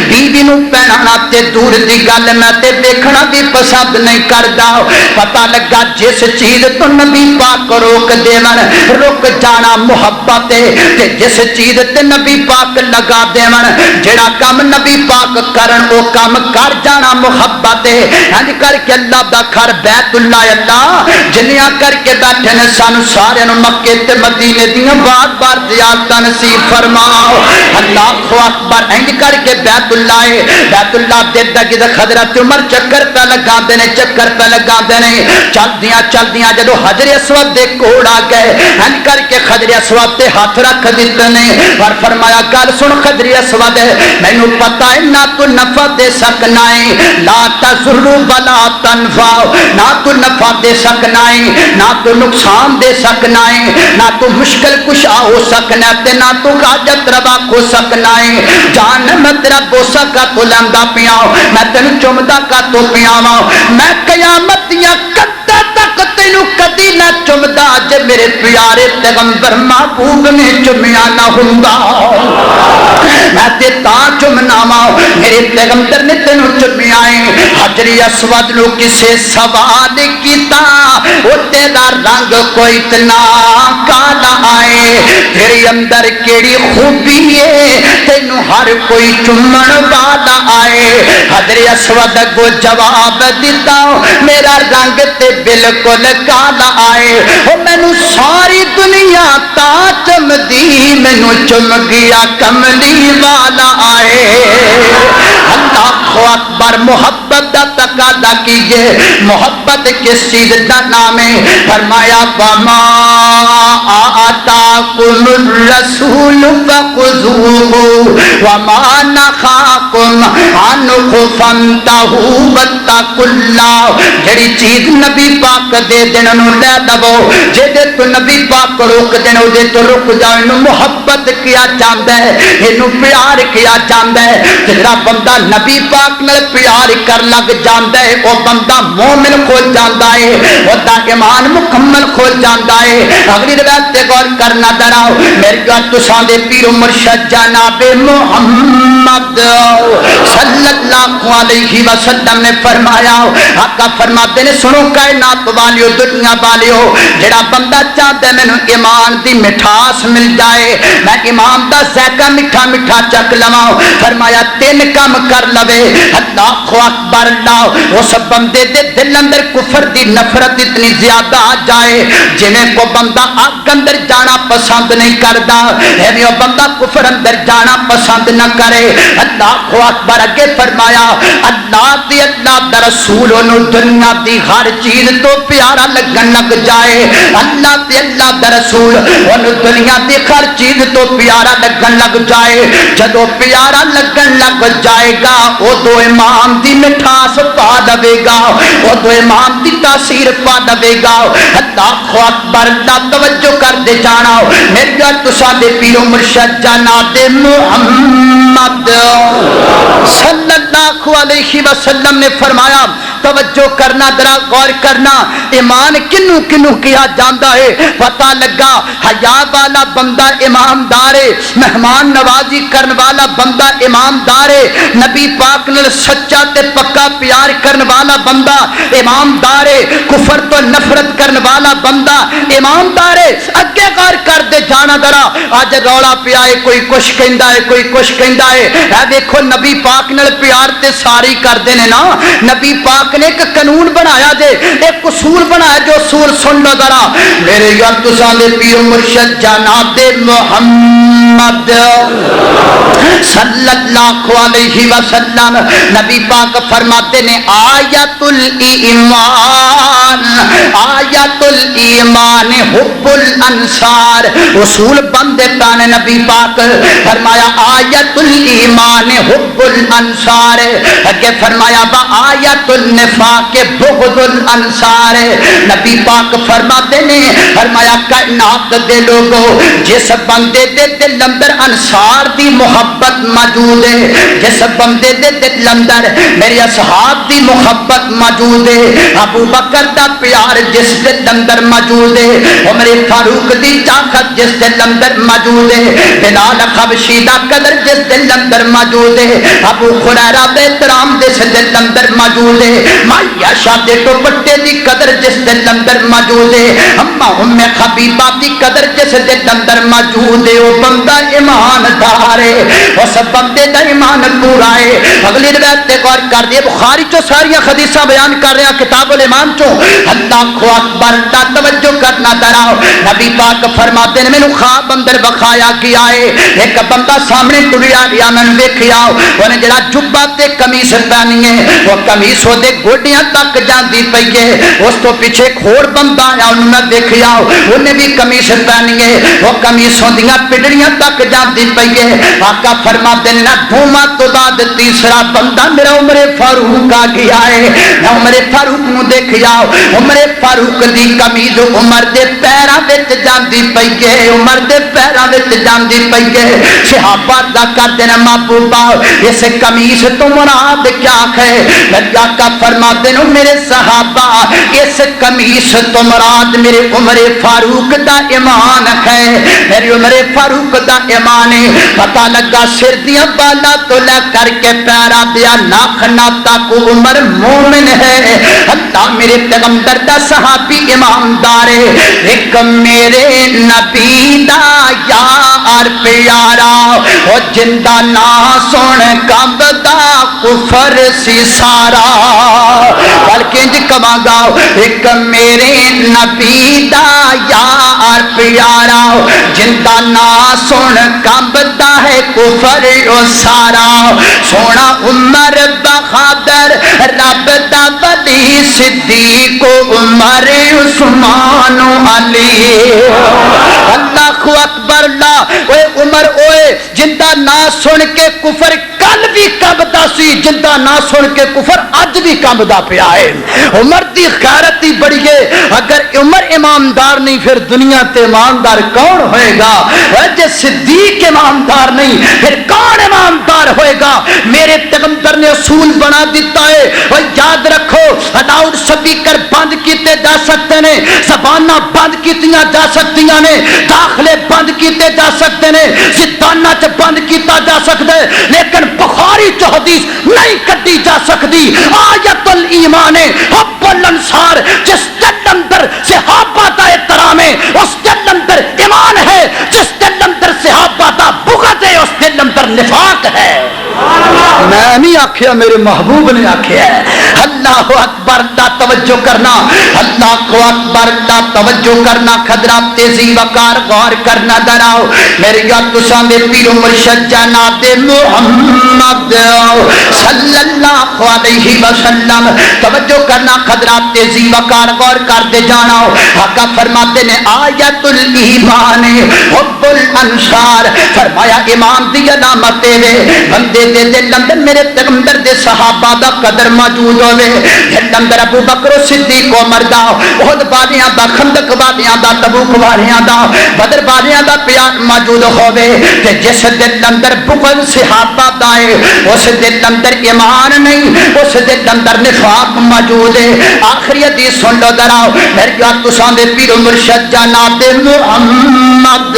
بیوی نو پہنانا تے دور دی گل میں تے دیکھنا بھی پسند نہیں کردا پتہ لگا جس چیز تو نبی پاک روک دیون رک جانا محبت تے جس چیز تے نبی پاک لگا دیون جڑا کام نبی پاک کرن او کام کر جانا محبت ہن کر کے اللہ دا گھر بیت اللہ اللہ جنیاں کر کے بیٹھے نے سانو سارے نو مکے تے مدینے دیاں بار زیارتاں نصیب فرماؤ اللہ اکبر ہن کر کے بیت اللہ دے دے حضرت عمر چکر پہ لگا دے نے چکر پہ لگا دینے چل دیاں جدو حجر اسود دے کوڑ آ گئے ہن کر کے حجر اسود تے ہاتھ رکھ دیتے نے اور فرمایا گل سن حجر اسود مینوں پتہ ہے نہ تو نفع دے سکنا ہے لا تضر ولا تنفع نہ تو نفع دے سکنا ہے نہ تو نقصان دے سکنا ہے نہ تو مشکل کشا ہو سکنا تے نہ تو حاجت روا ہو سکنا ہے جان میں تیرا بوسا کا تو لمدا پیا میں تینوں چمدا کا تو پیاواں میں قیامت یا کدے تک تینوں کدی نہ چمدا جے میرے پیارے پیغمبر محبوب نے چمیا نہ ہوندا میں تے تا چمنا وا میرے پیغمبر نے تینوں چمیا ہے حجر اسود نو کسے سوال کیتا او تیرا رنگ کوئی اتنا کالا آئے تیرے اندر کیڑی خوبی ہے تینوں ہر کوئی چمن والا آئے حجر اسود کو جواب دیتا میرا رنگ تے بالکل کالا آئے او مینوں ساری دنیا تا چم دی مینوں چم گیا کملی والا آئے اللہ اکبر محبت دا تقاضا کیجئے محبت کس چیز دا نام ہے فرمایا وما آتا جاءكم الرسول فخذوه وما نهاكم عنه فانتهوا واتقوا اللہ. جڑی چیز نبی پاک دے دین نو لے دو، جے تو نبی پاک روک دین او دے تو رک جاؤ. انہوں محبت کیا جاندا ہے، انہوں پیار کیا جاندا ہے. جڑا بندہ نبی پاک نال پیار کر لگ جاندا ہے او بندہ مومن کھو جاندا ہے، او دا ایمان مکمل کھو جاندا ہے. اگلی روایت تے غور کرنا دراؤ. میرے جو تساں دے پیر و مرشد جناب محمد صلی اللہ علیہ وسلم نے فرمایا، آقا فرماتے نے سنو کائنات والیو دنیا والیو، جڑا بندہ چاہتا ہے مینوں ایمان دی مٹھاس مل جائے، میں ایمان دا ذائقہ میٹھا میٹھا چک لواں، فرمایا تین کام کر لوے. اللہ اکبر اللہ. اس بندے دے دل اندر کفر دی نفرت اتنی زیادہ آ جائے جنہیں کو بندہ آگ اندر جانا پسند نہیں کرتا، ایویں وہ بندہ کفر اندر جانا پسند نہ کرے. اللہ اکبر. اگے فرمایا اللہ دی اللہ دا رسول انہوں دنیا دی ہر چیز تو پیارا لگن لگ جائے. اللہ دی اللہ دا رسول انہوں دنیا دی ہر چیز تو پیارا لگن لگ جائے. جدو پیارا لگن لگ جائے گا او دو امام دی مٹھاس پا دے گا، او دو امام دی تاثیر پا دے گا. اللہ اکبر. توجہ کر دے جانا میرے گھر تساں دے پیر و مرشد جناب محمد صلی اللہ علیہ وسلم نے فرمایا توجہ کرنا ذرا غور کرنا. ایمان کنوں کنوں کیا جاندا ہے پتہ لگا. حیا والا بندہ ایماندار ہے، مہمان نوازی کرن والا بندہ ایماندار ہے، نبی پاک نال سچا تے پکا پیار کرن والا بندہ ایماندار ہے، کفر تو نفرت کرن والا بندہ ایماندار ہے. اگے غور کر دے جانا ذرا. اج رولا پیا ہے، کوئی کچھ کہندا ہے کوئی کچھ کہندا ہے. اے دیکھو نبی پاک نال پیار تے ساری کردے نے نا. نبی پاک نے ایک قانون بنایا جے، ایک اصول بنایا جو اصول سن لو ذرا میرے یار تساں دے پیر مرشد جناب محمد صلی اللہ علیہ وسلم نبی پاک فرماتے نے آیت الایمان، آیت الایمان حب الانصار. اصول بندے پانے نبی پاک فرمایا آیت الایمان حب الانصار. اگے فرمایا با آیت النفاق بغض الانصار. نبی پاک فرماتے نے فرمایا کائنات دے لوگوں جس بندے دے دل اندر انصار دی محبت موجود ہے، جس بندے دے دل اندر میرے اصحاب دی محبت موجود ہے، ابو بکر دا پیار جس دل اندر موجود ہے، عمر فاروق دی طاقت جس دل اندر موجود ہے، بلال حبشی دا قدر جس دل اندر موجود ہے، ابو ہریرہ دے احترام جس دل اندر موجود ہے، مایا شاہ دے دوپٹے دی قدر جس دل اندر موجود ہے، اما ام حبیبہ دی قدر جس دل اندر موجود ہے. وہ بندہ ایماندار ہے، اس بندے دا ایمان پورا ہے. اگلی روایت تے غور کر دے. بخاری چو ساری حدیثاں بیان کر رہا کتاب الایمان چو. اللہ اکبر. توجہ کرنا دراؤ. نبی پاک فرماتے ہیں مینوں خواب اندر بخایا کیا ہے ایک بندہ سامنے ٹریا گیا میں ویکھیا انہیں جڑا جبہ تے قمیص پہنی ہے وہ قمیص دے گوڈیاں تک جاندی پئی ہے. اس تو پیچھے ایک اور بندہ آیا انہوں نے ویکھیا انہیں بھی قمیص پہنی ہے وہ قمیصوں دیاں پڈڑیاں تک جاندی پئی ہے. آقا فرماتے ہیں نہ دوواں تو بعد تیسرا بندہ میرا عمر فاروق آ گیا ہے. میں عمر فاروق نو دیکھیا عمر فاروق دی قمیض عمر دے پیراں وچ جاندی پئی ہے، عمر دے پیراں وچ جاندی پئی ہے. صحابہ دا کردے نے محبوبہ اس قمیص تو مراد کیا ہے؟ میرے آقا فرماتے ہیں میرے صحابہ اس قمیص تو مراد میرے عمر فاروق دا ایمان ہے، میرے عمر فاروق دا ایمان ہے. پتہ لگا سر دیا بالا تو لے کر کے پیرا دیا ناخنا تک عمر مومن ہے. اللہ میرے پیغمبر دا صحابی ایماندار ہے. ایک میرے نبی دا یار پیارا او جندہ نا سن کمبدا کفر سی سارا بلکہ انج کما گا ایک میرے نبی دا یار پیارا جندہ نا سن کمبدا ہے کفر او سارا. سونا عمر بہادر رب دا ولی صدیق عمر عثمان علی. اللہ اکبر اللہ اوے عمر اوے جندا نا سن کے کفر کل بھی کمبدا سی جندا نا سن کے کفر اج بھی کمبدا پیا ہے عمر دی غیرت ہی بڑی ہے اگر عمر ایماندار نہیں پھر دنیا تے ایماندار کون ہوئے گا جے صدیق ایماندار نہیں پھر کون ایماندار ہوئے گا میرے پیغمبر نے اصول بنا دیتا ہے اور یاد رکھو لاؤڈ سپیکر بند کیتے جا سکتے ہیں زباناں بند کیتیاں جا سکتیاں نے داخلے بند کیتے جا سکتے ہیں زنداناں چ بند کیتا جا سکتا ہے لیکن بخاری چ حدیث نہیں کٹی جا سکتی آیت الایمان حب الانصار جس دل اندر صحابہ دا احترام ہے اس دل اندر ایمان ہے جس دل اندر صحابہ دا بغض ہے اس دل اندر نفاق ہے میں نہیں آکھیا میرے محبوب نے آکھیا ہے اللہ اکبر اللہ توجہ کرنا اللہ اکبر اللہ توجہ کرنا خضرات تیزی وقار غور کرنا دراؤ میرے یاد تساں دے پیر مرشد جناب محمد صلی اللہ علیہ وسلم توجہ کرنا خضرات تیزی وقار غور کر دے جانا آقا فرماتے نے آیت الایمان حب الانصار فرمایا ایمان دی علامت ہے بندے دے دل اندر میرے پیغمبر دے صحابہ دا قدر موجود ہوئے دل اندر ابو بکر صدیق عمر دا احد والیاں دا خندق والیاں دا تبوک والیاں دا بدر والیاں دا پیار موجود ہوئے کہ جس دل اندر بغض صحابہ دا ہے اس دل اندر ایمان نہیں اس دل اندر نفاق موجود ہے آخری حدیث سن لو دراؤ میرے یاد تساں دے پیر مرشد جناب محمد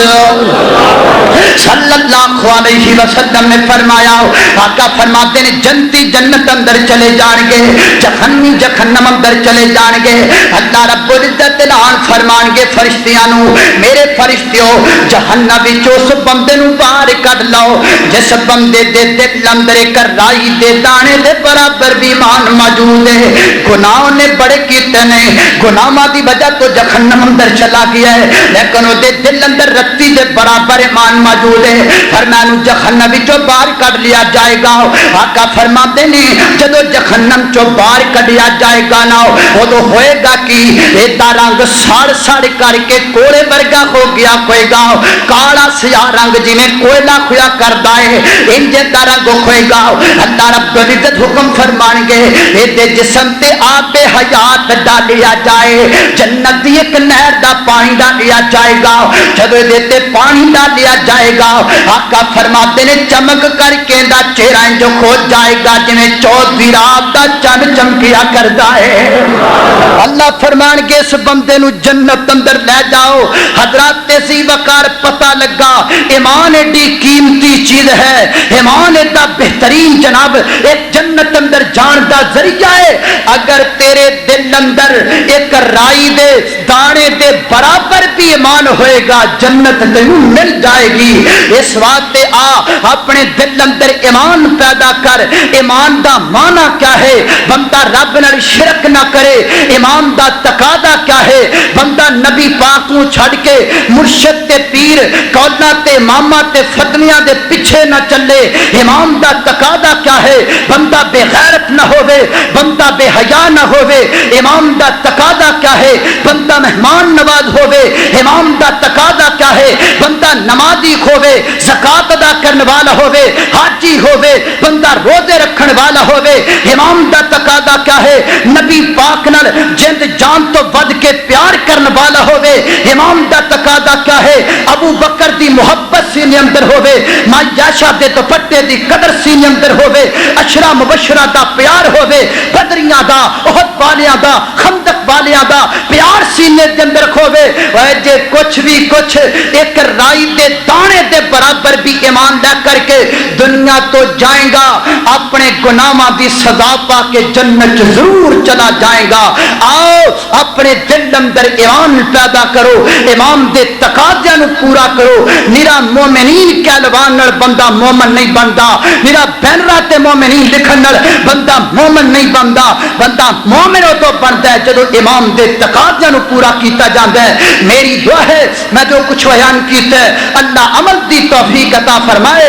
صلی اللہ علیہ وسلم نے فرمایا آقا فرماتے ہیں جنتی جنت اندر چلے جان گے جہنمی جہنم اندر چلے جان گے اللہ رب العزت اعلان فرمان گے فرشتیاں نو میرے فرشتیوں جہنم وچ اس بندے نو باہر کڈ لو جس بندے دے دل اندر ایک رائی دے دانے دے برابر بھی ایمان موجود ہے گناہ نے بڑے کیتے نے گناہاں دی وجہ تو جہنم اندر چلا گیا ہے لیکن او دے دل اندر رتی دے برابر ایمان موجود ہے فرمایا جہنم وچوں باہر کڈ لیا جائے گا آقا فرماتے ہیں جدو جہنم چو باہر کڈیا جائے گا نا ادو ہوئے گا کہ ایدا رنگ سڑ سڑ کر کے کوڑے ورگا ہو گیا ہوئے گا کالا سیاہ رنگ جی میں کوئلہ کھویا کردا ہے انجے دا رنگ ہوئے گا اللہ رب العزت حکم فرمان گے ایدے جسم تے آب حیات ڈالیا جائے جنت دی ایک نہر دا پانی ڈالیا جائے گا جدو دیتے پانی ڈالیا جائے گا آقا فرماتے ہیں چمک کر کے دا چہرہ جو کھوج جائے گا جنہیں چودھویں رات دا چند چمکیا کردا ہے اللہ فرمان کے اس بندے نو جنت اندر لے جاؤ حضرات تیزی وقار پتہ لگا ایمان ایڈی قیمتی چیز ہے ایمان ایڈا بہترین جناب ایک جنت اندر جان دا ذریعہ ہے اگر تیرے دل اندر ایک رائی دے دانے دے برابر بھی ایمان ہوئے گا جنت تینوں مل جائے گی اس واسطے آ اپنے دل اندر ایمان پیدا کر ایمان دا معنی کیا ہے بندہ رب نال شرک نہ کرے ایمان دا تقاضا کیا ہے بندہ نبی پاک نو چھڑ کے مرشد تے پیر قولاں تے اماماں تے فتویاں دے پیچھے نہ چلے ایمان دا تقاضا کیا ہے بندہ بے غیرت نہ ہوے بندہ بے حیا نہ ہوے ایمان دا تقاضا کیا ہے بندہ مہمان نواز ہوے ایمان دا تقاضا کیا ہے بندہ نمازی ہوے زکات ادا کرنے والا ہوے حاجی ہوے بندہ روزے رکھن والا ہوے امام دا تقاضا کیا ہے نبی پاک نال جند جان تو ود کے پیار کرنے والا ہوے امام دا تقاضا کیا ہے ابو بکر دی محبت سینے اندر ہوے ماں یاشا دے دوپٹے دی قدر سینے اندر ہوے اشرا مبشرہ دا پیار ہوے بدریاں دا احد والیاں دا خندق والیاں دا پیار سینے دے اندر ہوے اے جے کچھ بھی کچھ ایک رائی دے دانے دے برابر بھی ایمان لے کر کے دنیا تو جائیں گا اپنے گناہاں دی سزا پا کے جنت ضرور چلا جائے گا آؤ اپنے دل اندر ایمان پیدا کرو ایمان دے تقاضے نو پورا کرو میرا مومنین کہلوان نال بندہ مومن نہیں بندا میرا بینرا تے مومنین لکھن نال بندہ مومن نہیں بندا بندہ مومن ہو تو بنتا ہے جدو ایمان دے تقاضے نو پورا کیتا جاندا ہے میری دعا ہے میں جو کچھ بیان کیتا ہے اللہ عمل دی توفیق عطا فرمائے